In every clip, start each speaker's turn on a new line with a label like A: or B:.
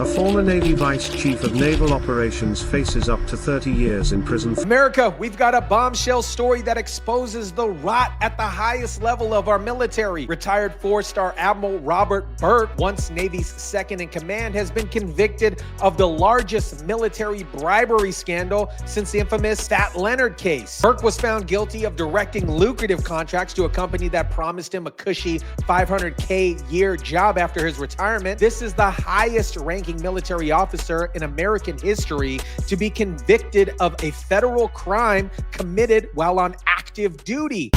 A: A former Navy Vice Chief of Naval Operations faces up to 30 years in prison.
B: America, we've got a bombshell story that exposes the rot at the highest level of our military. Retired four-star Admiral Robert Burke, once Navy's second-in-command, has been convicted of the largest military bribery scandal since the infamous Fat Leonard case. Burke was found guilty of directing lucrative contracts to a company that promised him a cushy $500K year job after his retirement. This is the highest-ranking military officer in American history to be convicted of a federal crime committed while on active duty.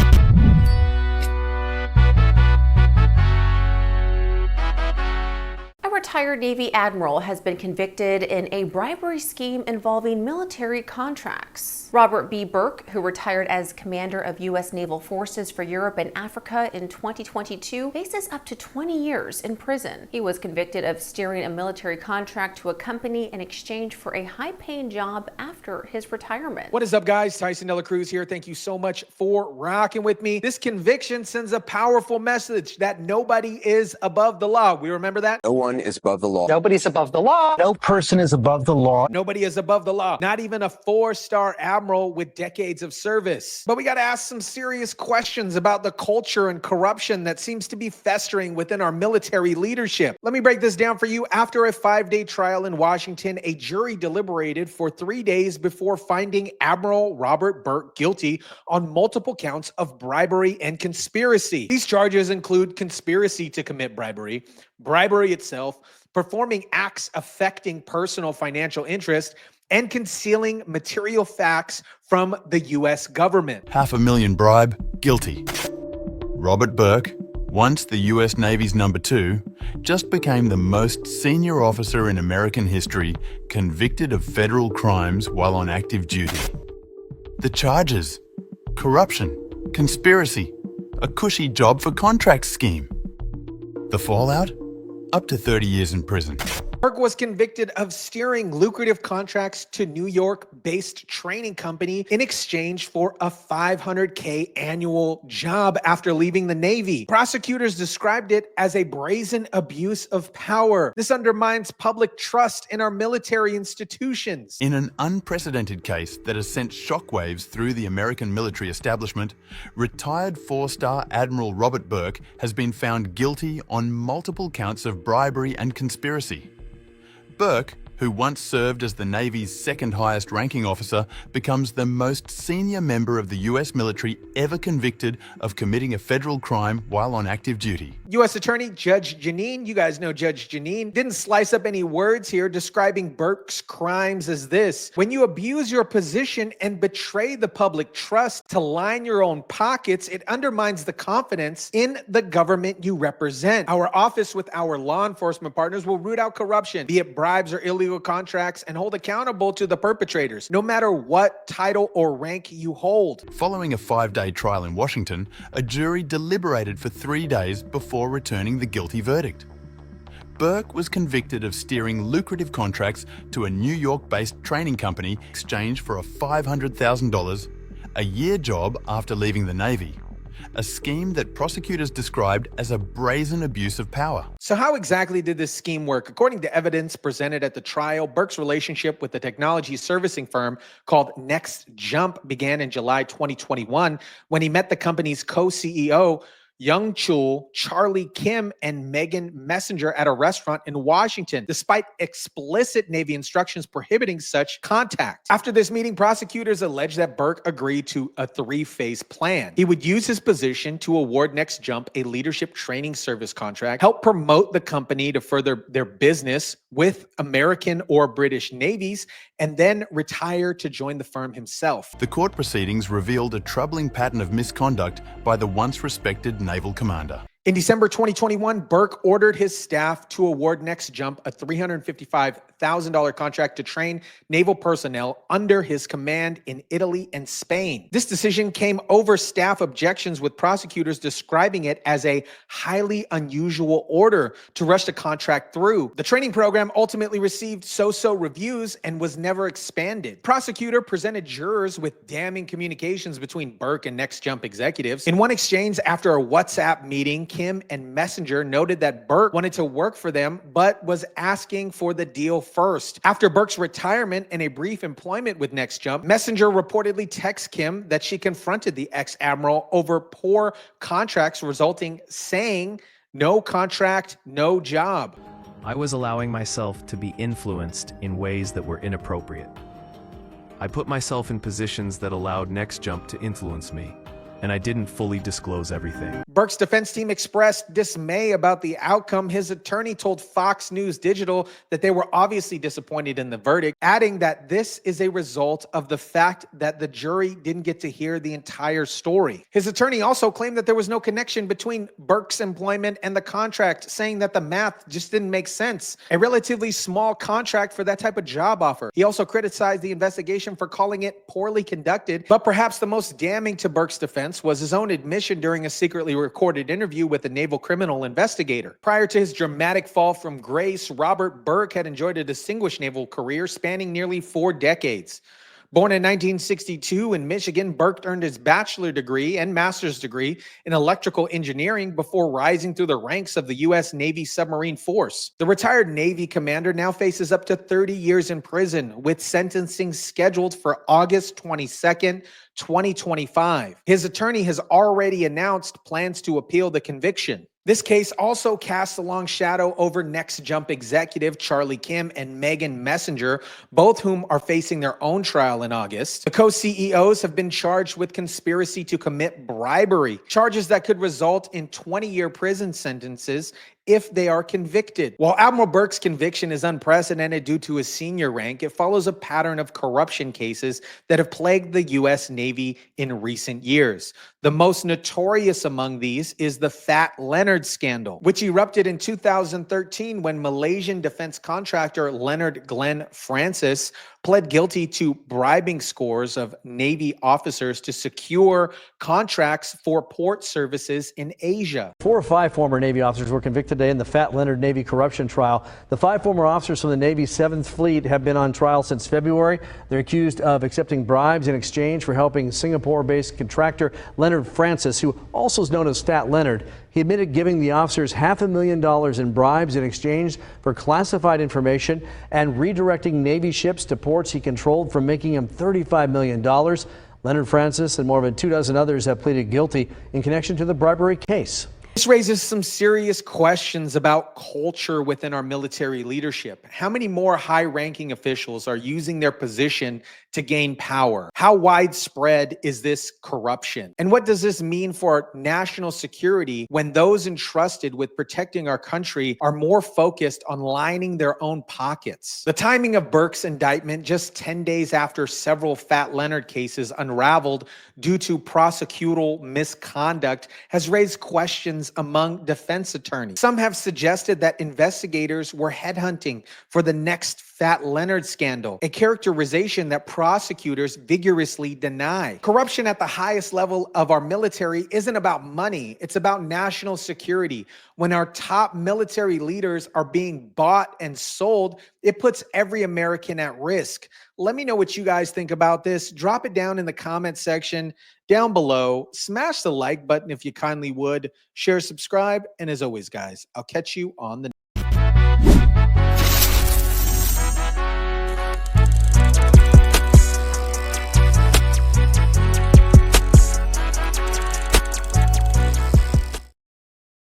C: A retired Navy admiral has been convicted in a bribery scheme involving military contracts. Robert B. Burke, who retired as commander of U.S. Naval Forces for Europe and Africa in 2022, faces up to 20 years in prison. He was convicted of steering a military contract to a company in exchange for a high-paying job after his retirement.
B: What is up, guys? Tyson Dela Cruz here. Thank you so much for rocking with me. This conviction sends a powerful message that nobody is above the law. We remember that?
D: No one is above the law.
E: Nobody's above the law.
F: No person is above the law.
B: Nobody is above the law. Not even a four-star admiral with decades of service. But we got to ask some serious questions about the culture and corruption that seems to be festering within our military leadership. Let me break this down for you. After a 5-day trial in Washington, a jury deliberated for 3 days before finding Admiral Robert Burke guilty on multiple counts of bribery and conspiracy. These charges include conspiracy to commit bribery, bribery itself, performing acts affecting personal financial interest, and concealing material facts from the U.S. government.
G: $500,000 bribe, guilty. Robert Burke, once the U.S. Navy's number 2, just became the most senior officer in American history convicted of federal crimes while on active duty. The charges: corruption, conspiracy, a cushy job for contract scheme. The fallout? Up to 30 years in prison.
B: Burke was convicted of steering lucrative contracts to New York-based training company in exchange for a $500K annual job after leaving the Navy. Prosecutors described it as a brazen abuse of power. This undermines public trust in our military institutions.
G: In an unprecedented case that has sent shockwaves through the American military establishment, retired four-star Admiral Robert Burke has been found guilty on multiple counts of bribery and conspiracy. Burke, who once served as the Navy's second highest ranking officer, becomes the most senior member of the U.S. military ever convicted of committing a federal crime while on active duty.
B: U.S. Attorney Judge Janine, you guys know Judge Janine, didn't slice up any words here, describing Burke's crimes as this: when you abuse your position and betray the public trust to line your own pockets, it undermines the confidence in the government you represent. Our office with our law enforcement partners will root out corruption, be it bribes or illegal contracts, and hold accountable to the perpetrators, no matter what title or rank you hold.
G: Following a 5-day trial in Washington, a jury deliberated for 3 days before returning the guilty verdict. Burke was convicted of steering lucrative contracts to a New York-based training company in exchange for a $500,000 a year job after leaving the Navy. A scheme that prosecutors described as a brazen abuse of power.
B: So how exactly did this scheme work? According to evidence presented at the trial, Burke's relationship with the technology servicing firm called Next Jump began in July 2021 when he met the company's co-CEO, Young Chul, Charlie Kim, and Megan Messenger at a restaurant in Washington, despite explicit Navy instructions prohibiting such contact. After this meeting, prosecutors alleged that Burke agreed to a 3-phase plan. He would use his position to award Next Jump a leadership training service contract, help promote the company to further their business with American or British navies, and then retire to join the firm himself.
G: The court proceedings revealed a troubling pattern of misconduct by the once respected naval commander.
B: In December 2021, Burke ordered his staff to award Next Jump a $355,000 contract to train naval personnel under his command in Italy and Spain. This decision came over staff objections, with prosecutors describing it as a highly unusual order to rush the contract through. The training program ultimately received so-so reviews and was never expanded. Prosecutor presented jurors with damning communications between Burke and Next Jump executives. In one exchange after a WhatsApp meeting, Kim, and Messenger noted that Burke wanted to work for them, but was asking for the deal first. After Burke's retirement and a brief employment with NextJump, Messenger reportedly texted Kim that she confronted the ex-admiral over poor contracts, saying, "No contract, no job."
D: I was allowing myself to be influenced in ways that were inappropriate. I put myself in positions that allowed NextJump to influence me, and I didn't fully disclose everything.
B: Burke's defense team expressed dismay about the outcome. His attorney told Fox News Digital that they were obviously disappointed in the verdict, adding that this is a result of the fact that the jury didn't get to hear the entire story. His attorney also claimed that there was no connection between Burke's employment and the contract, saying that the math just didn't make sense. A relatively small contract for that type of job offer. He also criticized the investigation for calling it poorly conducted, but perhaps the most damning to Burke's defense was his own admission during a secretly recorded interview with a naval criminal investigator. Prior to his dramatic fall from grace, Robert Burke had enjoyed a distinguished naval career spanning nearly 4 decades. Born in 1962 in Michigan, Burke earned his bachelor's degree and master's degree in electrical engineering before rising through the ranks of the U.S. Navy submarine force. The retired Navy commander now faces up to 30 years in prison, with sentencing scheduled for August 22nd, 2025. His attorney has already announced plans to appeal the conviction. This case also casts a long shadow over NextJump executive Charlie Kim and Megan Messenger, both whom are facing their own trial in August. The co-CEOs have been charged with conspiracy to commit bribery, charges that could result in 20-year prison sentences if they are convicted. While Admiral Burke's conviction is unprecedented due to his senior rank, it follows a pattern of corruption cases that have plagued the U.S. Navy in recent years. The most notorious among these is the Fat Leonard scandal, which erupted in 2013 when Malaysian defense contractor Leonard Glenn Francis pled guilty to bribing scores of Navy officers to secure contracts for port services in Asia.
E: 4 or 5 former Navy officers were convicted today in the Fat Leonard Navy corruption trial. The 5 former officers from the Navy's 7th Fleet have been on trial since February. They're accused of accepting bribes in exchange for helping Singapore-based contractor Leonard Francis, who also is known as Fat Leonard. He admitted giving the officers $500,000 in bribes in exchange for classified information and redirecting Navy ships to ports he controlled from making him $35 million. Leonard Francis and more than 24 others have pleaded guilty in connection to the bribery case.
B: This raises some serious questions about culture within our military leadership. How many more high-ranking officials are using their position to gain power? How widespread is this corruption? And what does this mean for national security when those entrusted with protecting our country are more focused on lining their own pockets? The timing of Burke's indictment, just 10 days after several Fat Leonard cases unraveled due to prosecutorial misconduct, has raised questions among defense attorneys. Some have suggested that investigators were headhunting for the next Fat Leonard scandal, a characterization that prosecutors vigorously deny. Corruption at the highest level of our military isn't about money, it's about national security. When our top military leaders are being bought and sold, it puts every American at risk. Let me know what you guys think about this. Drop it down in the comment section down below. Smash the like button if you kindly would. Share, subscribe, and as always, guys, I'll catch you on the